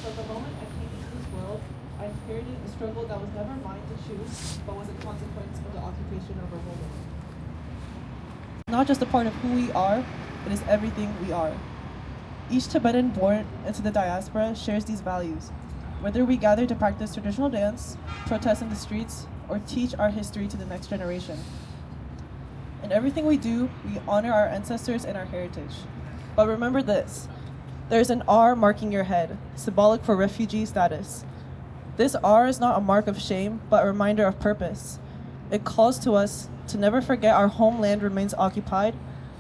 From the moment I came into this world, I inherited a struggle that was never mine to choose, but was a consequence of the occupation of our homeland. Not just a part of who we are, it is everything we are. Each Tibetan born into the diaspora shares these values. Whether we gather to practice traditional dance, protest in the streets, or teach our history to the next generation. In everything we do, we honor our ancestors and our heritage. But remember this, there is an R marking your head, symbolic for refugee status. This R is not a mark of shame, but a reminder of purpose. It calls to us to never forget our homeland remains occupied,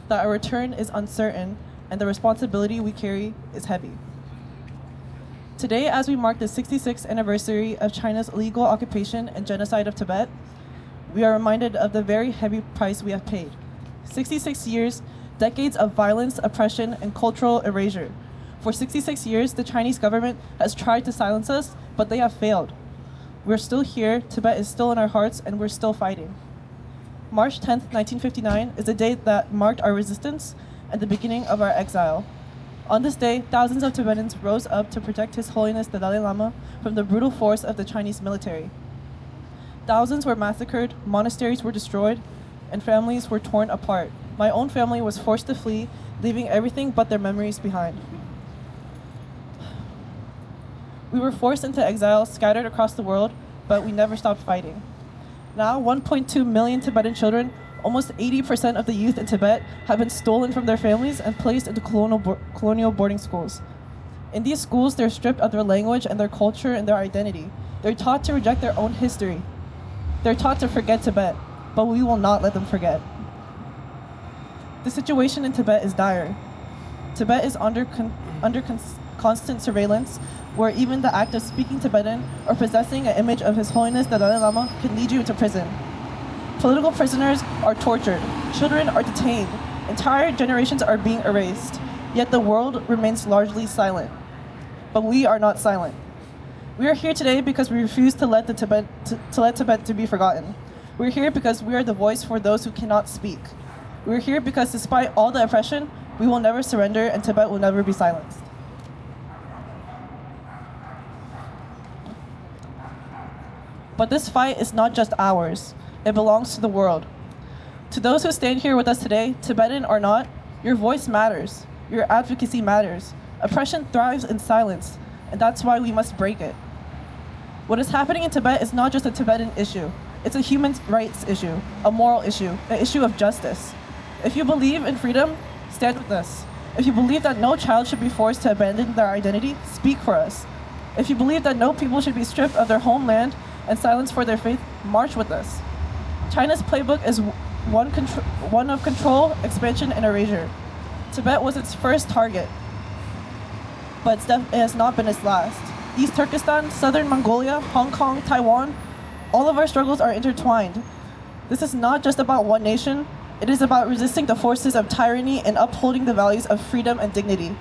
that our return is uncertain, and the responsibility we carry is heavy. Today, as we mark the 66th anniversary of China's illegal occupation and genocide of Tibet, we are reminded of the very heavy price we have paid. 66 years, decades of violence, oppression, and cultural erasure. For 66 years, the Chinese government has tried to silence us, but they have failed. We're still here, Tibet is still in our hearts, and we're still fighting. March 10th, 1959 is the day that marked our resistance and the beginning of our exile. On this day, thousands of Tibetans rose up to protect His Holiness the Dalai Lama from the brutal force of the Chinese military. Thousands were massacred, monasteries were destroyed, and families were torn apart. My own family was forced to flee, leaving everything but their memories behind. We were forced into exile, scattered across the world, but we never stopped fighting. Now, 1.2 million Tibetan children, almost 80% of the youth in Tibet, have been stolen from their families and placed into colonial boarding schools. In these schools, they're stripped of their language and their culture and their identity. They're taught to reject their own history. They're taught to forget Tibet, but we will not let them forget. The situation in Tibet is dire. Tibet is under constant surveillance, where even the act of speaking Tibetan or possessing an image of His Holiness the Dalai Lama can lead you to prison. Political prisoners are tortured, children are detained, entire generations are being erased, yet the world remains largely silent. But we are not silent. We are here today because we refuse to let Tibet to be forgotten. We're here because we are the voice for those who cannot speak. We're here because despite all the oppression, we will never surrender and Tibet will never be silenced. But this fight is not just ours. It belongs to the world. To those who stand here with us today, Tibetan or not, your voice matters. Your advocacy matters. Oppression thrives in silence, and that's why we must break it. What is happening in Tibet is not just a Tibetan issue. It's a human rights issue, a moral issue, an issue of justice. If you believe in freedom, stand with us. If you believe that no child should be forced to abandon their identity, speak for us. If you believe that no people should be stripped of their homeland and silenced for their faith, march with us. China's playbook is one of control, expansion, and erasure. Tibet was its first target, but it has not been its last. East Turkestan, Southern Mongolia, Hong Kong, Taiwan, all of our struggles are intertwined. This is not just about one nation, it is about resisting the forces of tyranny and upholding the values of freedom and dignity.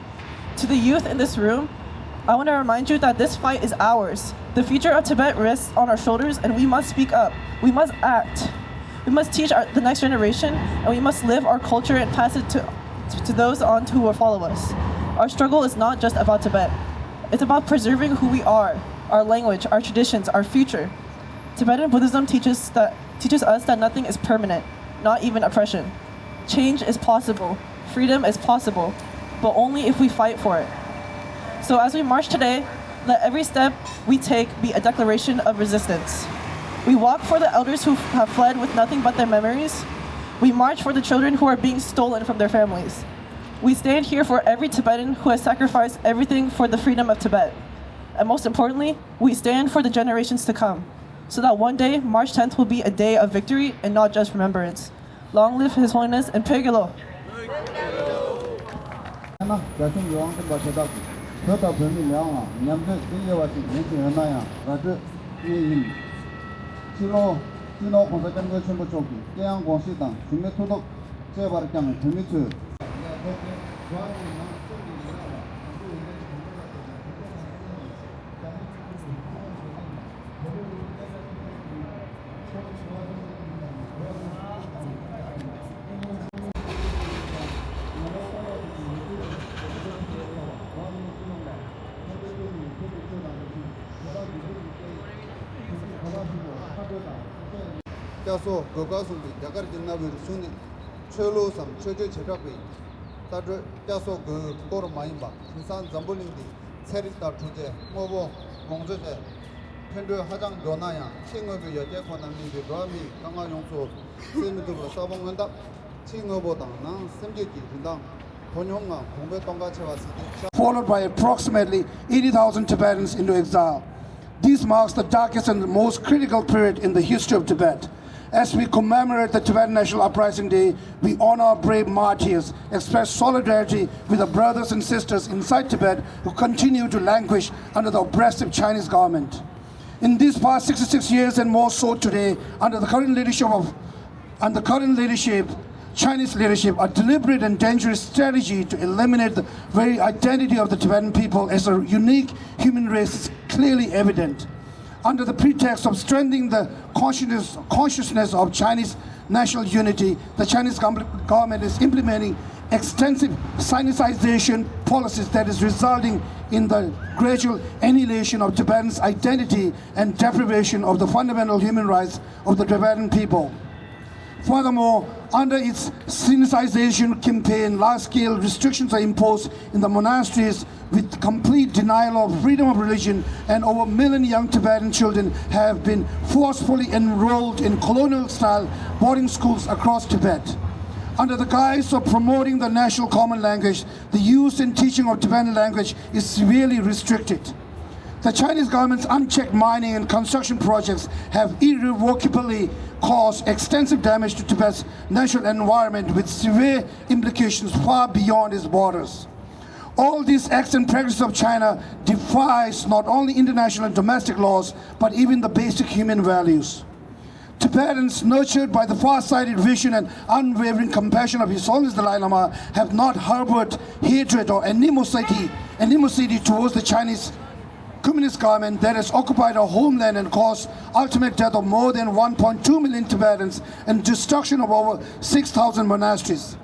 To the youth in this room, I want to remind you that this fight is ours. The future of Tibet rests on our shoulders, and we must speak up. We must act. We must teach the next generation, and we must live our culture and pass it to those on who will follow us. Our struggle is not just about Tibet. It's about preserving who we are, our language, our traditions, our future. Tibetan Buddhism teaches us that nothing is permanent, not even oppression. Change is possible, freedom is possible, but only if we fight for it. So as we march today, let every step we take be a declaration of resistance. We walk for the elders who have fled with nothing but their memories. We march for the children who are being stolen from their families. We stand here for every Tibetan who has sacrificed everything for the freedom of Tibet. And most importantly, we stand for the generations to come, so that one day, March 10th will be a day of victory and not just remembrance. Long live His Holiness and Pegelo! na jasun yuang de ba chada ku ta ben mi yang nyam de ye wa ti ne ti na ya ga de yin chilo kong sa kan ge chen bo chok ki yang gong si dang chu me to dok che bar kyang chu mi chu so go go so yagar jinna wir suni chelo sam cheje cheta pe ta so go kor mai ba insan zambuling di seri ta thuje mobo mongje je pendo hajang dona ya chingo be ye de khona mi be ro mi kanga yong so sim du lo sa bong da chingo bo dang na semje ki dang ponhonga 공배 동가 chewa followed by approximately 80,000 Tibetans into exile. This marks the darkest and the most critical period in the history of Tibet. As we commemorate the Tibetan National Uprising Day, we honor our brave martyrs, express solidarity with our brothers and sisters inside Tibet who continue to languish under the oppressive Chinese government. In these past 66 years and more so today, under the current leadership, Chinese leadership, a deliberate and dangerous strategy to eliminate the very identity of the Tibetan people as a unique human race is clearly evident. Under the pretext of strengthening the consciousness of Chinese national unity, the Chinese government is implementing extensive Sinicization policies that is resulting in the gradual annihilation of Tibetans' identity and deprivation of the fundamental human rights of the Tibetan people. Furthermore, under its Sinicization campaign, large-scale restrictions are imposed in the monasteries with complete denial of freedom of religion, and over 1 million young Tibetan children have been forcefully enrolled in colonial-style boarding schools across Tibet. Under the guise of promoting the national common language, the use and teaching of Tibetan language is severely restricted. The Chinese government's unchecked mining and construction projects have irrevocably caused extensive damage to Tibet's natural environment with severe implications far beyond its borders. All these acts and practices of China defies not only international and domestic laws, but even the basic human values. Tibetans, nurtured by the far-sighted vision and unwavering compassion of His Holiness Dalai Lama, have not harbored hatred or animosity towards the Chinese Communist government that has occupied our homeland and caused ultimate death of more than 1.2 million Tibetans and destruction of over 6,000 monasteries.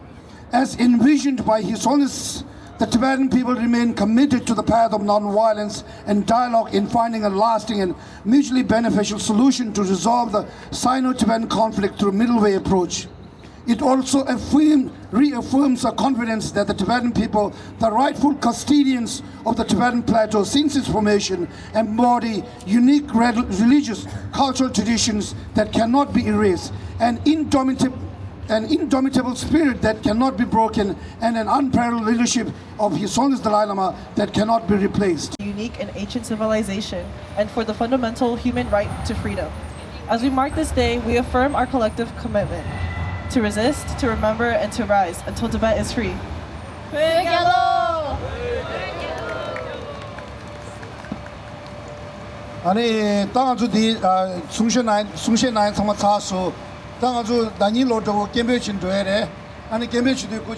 As envisioned by His Holiness, the Tibetan people remain committed to the path of non-violence and dialogue in finding a lasting and mutually beneficial solution to resolve the Sino-Tibetan conflict through a middle way approach. It also reaffirms our confidence that the Tibetan people, the rightful custodians of the Tibetan plateau since its formation, embody unique religious, cultural traditions that cannot be erased, an indomitable spirit that cannot be broken, and an unparalleled leadership of His Holiness Dalai Lama that cannot be replaced. Unique and ancient civilization, and for the fundamental human right to freedom. As we mark this day, we affirm our collective commitment to resist, to remember, and to rise until Tibet is free. 아니 당아주디 송신나인 정말 차수 당아주 다니로도 캠베친 도에레 아니 캠베치도 그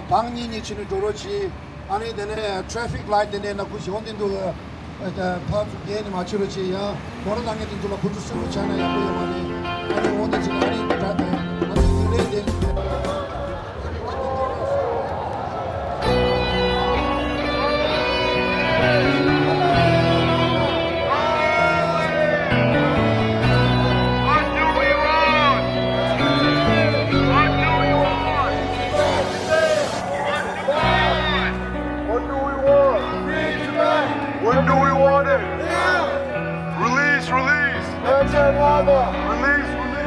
방니니 치는 도로치 아니 되네 트래픽 라이트 되네 나 구시 혼딘도 파주 게니 마치로치야 도로당에 딘도라 부두스로 차나 야고요 많이 아니 혼딘지 아니 다다 When do we want it? Release, release. Release, release.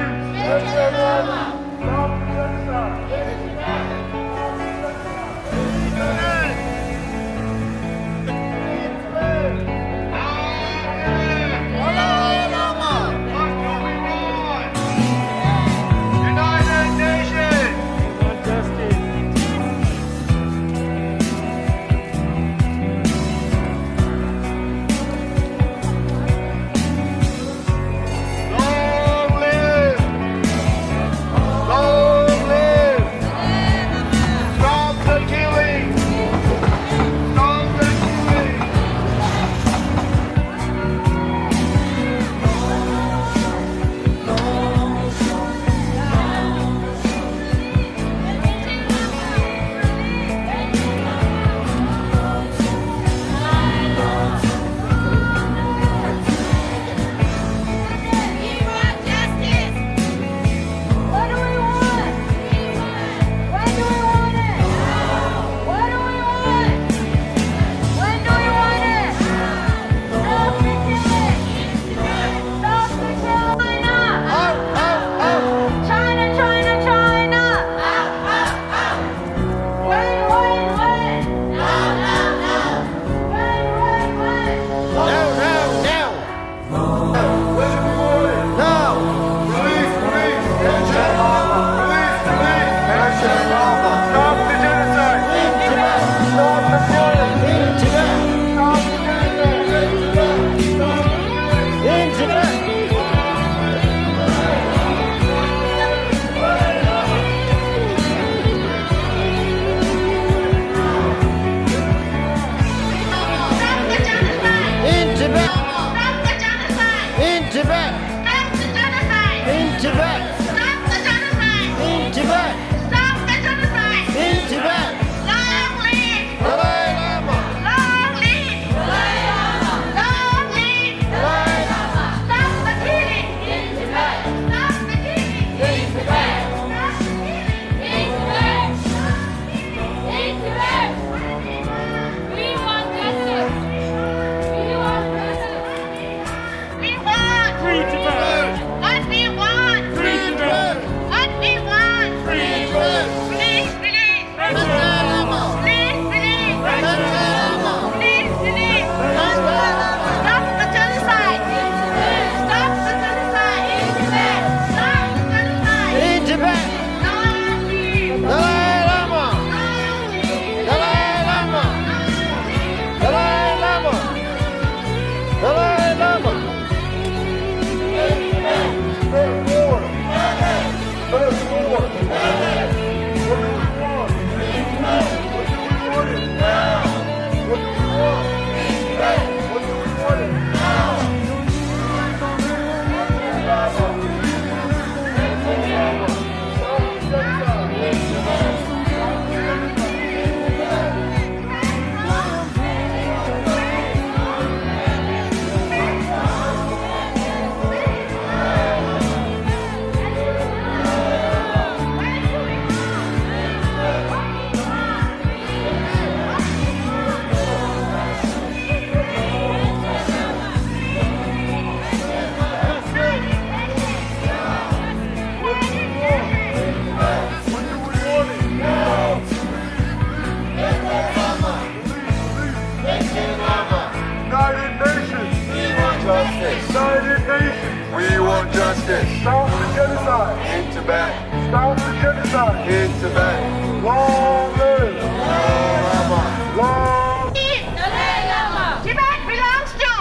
justice. United Nations. We want justice. Stop the genocide. In Tibet. Stop the genocide. In Tibet. Long live. Dalai Lama. Long. Dalai Lama. Tibet belongs to.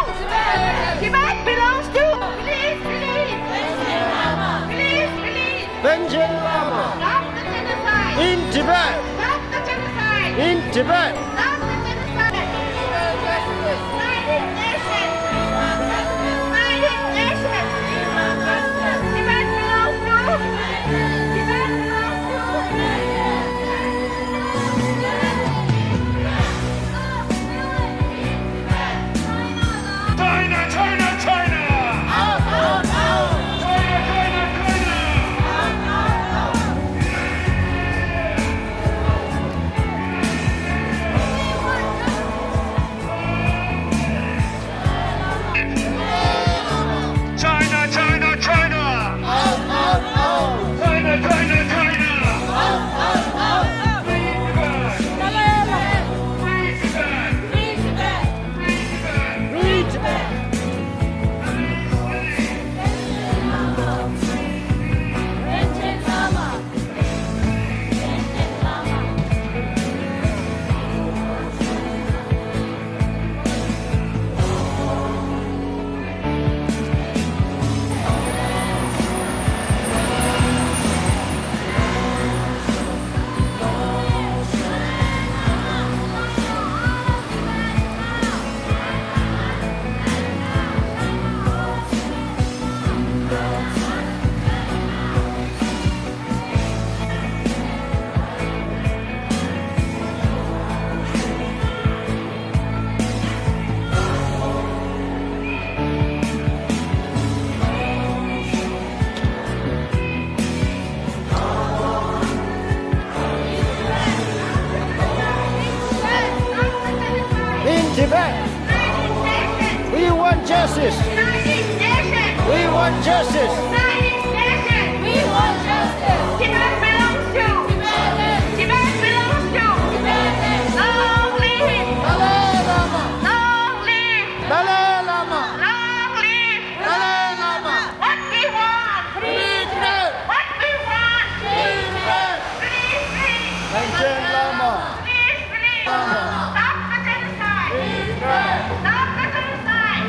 Tibet belongs to. Please, please. Panchen Lama. Please, please. Panchen Lama. Stop the genocide. In Tibet. Stop the genocide. In Tibet. Stop the genocide. United Nations. United Nations. Tibet belongs to. Tibet belongs to. China, China, China. Out, out, out. China, China, China. China, China, China. China, China, China. Free Tibet. In Tibet. We want justice. We want justice. Tibet belongs to. Tibet belongs to. Long live. Dalai Lama. Long live. Dalai Lama. Long live. Dalai Lama. What we want. Free Tibet. What we want. Free Tibet. Please, please. Panchen Lama. Please, please. Stop the genocide. Tibet. Stop the genocide.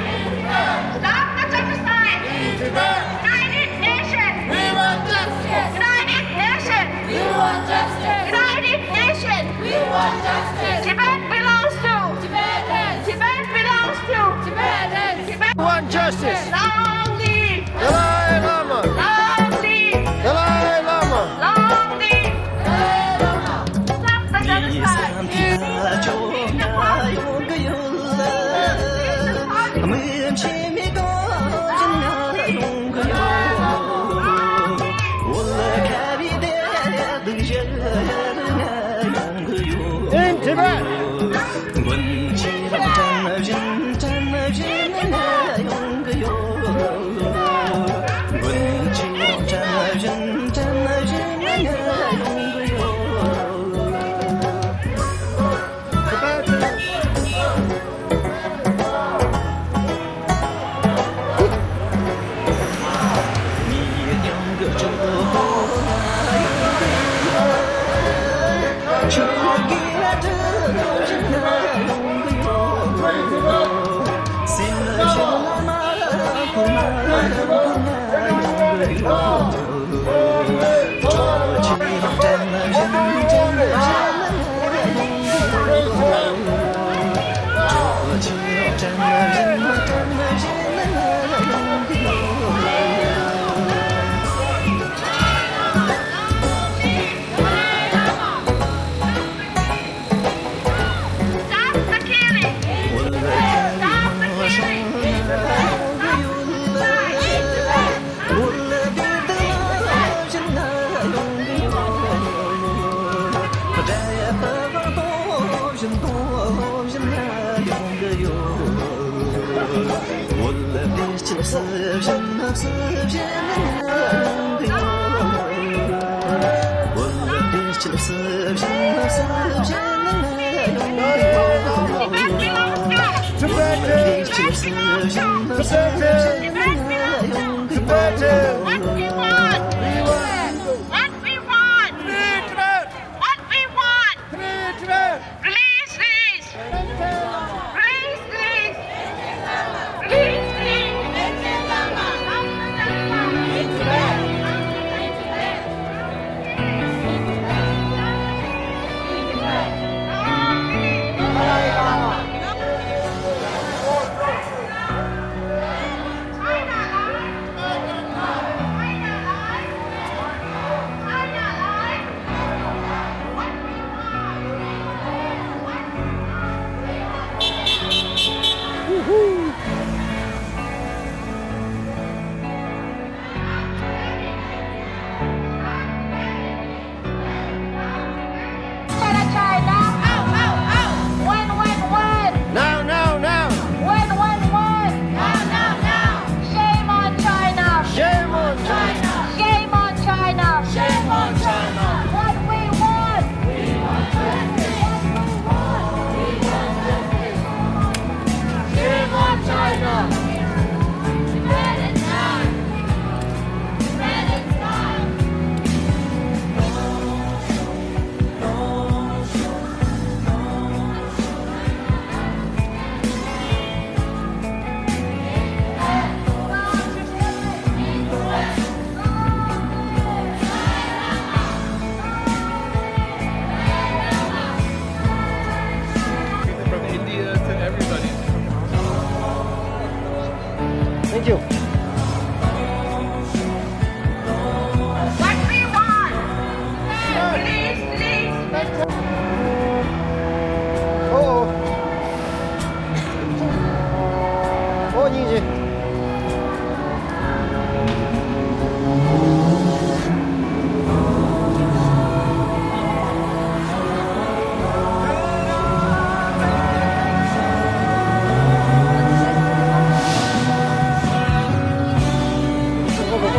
Stop the genocide. Tibet. United Nations. We want justice. United Nations. We want justice. United Nations. We want justice. Tibet belongs to. Tibetans. Tibet belongs to. Tibetans. Tibet. We want justice. Long live. Dalai Lama. Long live. Dalai Lama. Long live. Dalai Lama. Stop the genocide. In Tibet. Stop the killing. Stop the killing. Tibetans. belongs to. Tibetan. Tibet belongs to. Tibetan. What we want. What we want. Free Tibet. What we want. Free Tibet. Release these. Release these. Release these. China. Win. Now, now, now. Win. Shame on China. Shame on China. Shame on China. Shame on China. What we want. Shame on China. From India to everybody. Thank you. What we want. Please. Oh. Oh, easy. What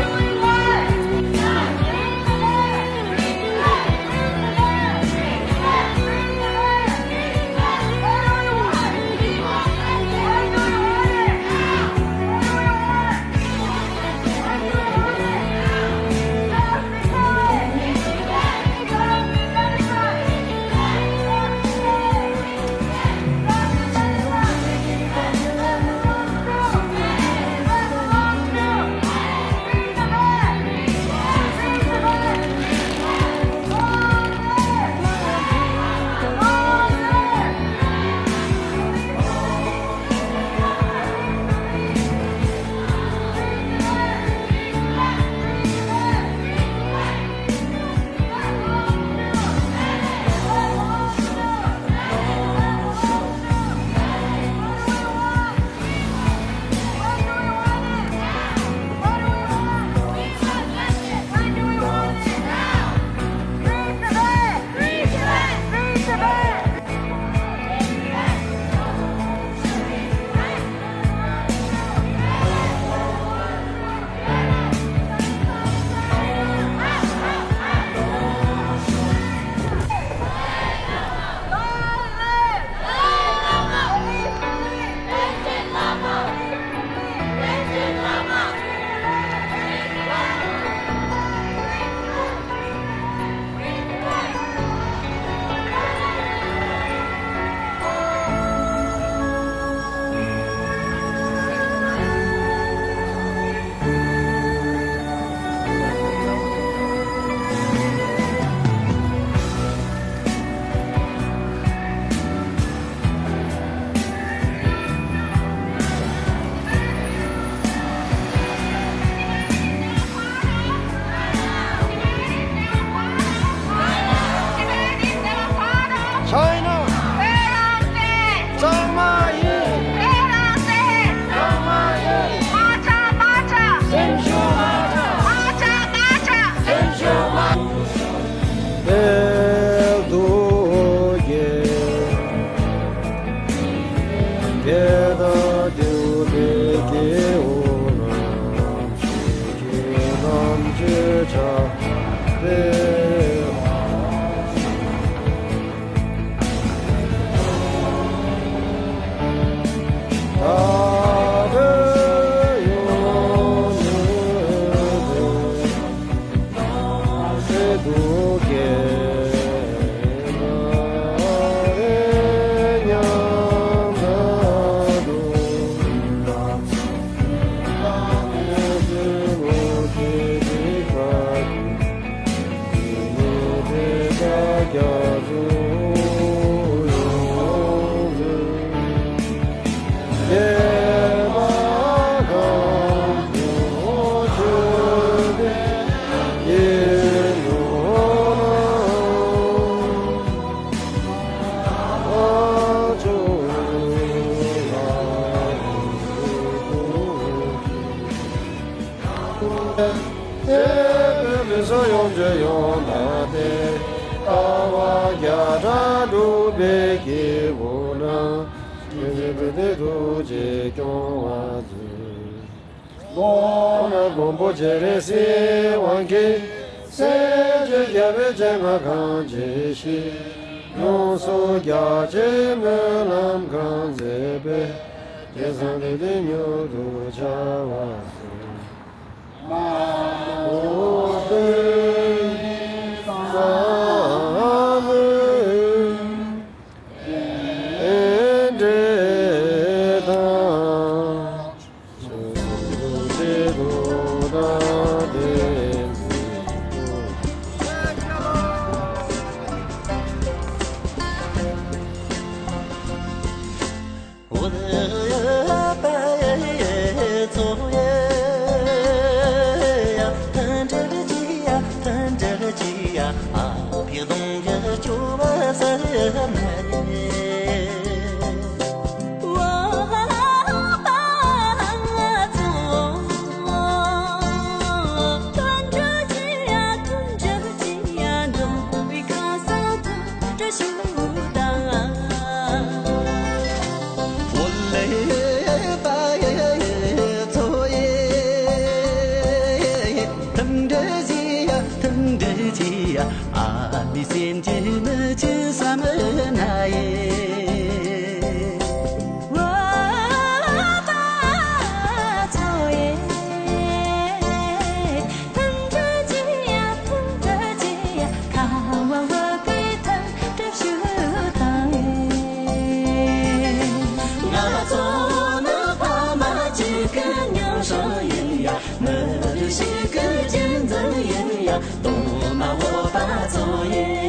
多么我把作业。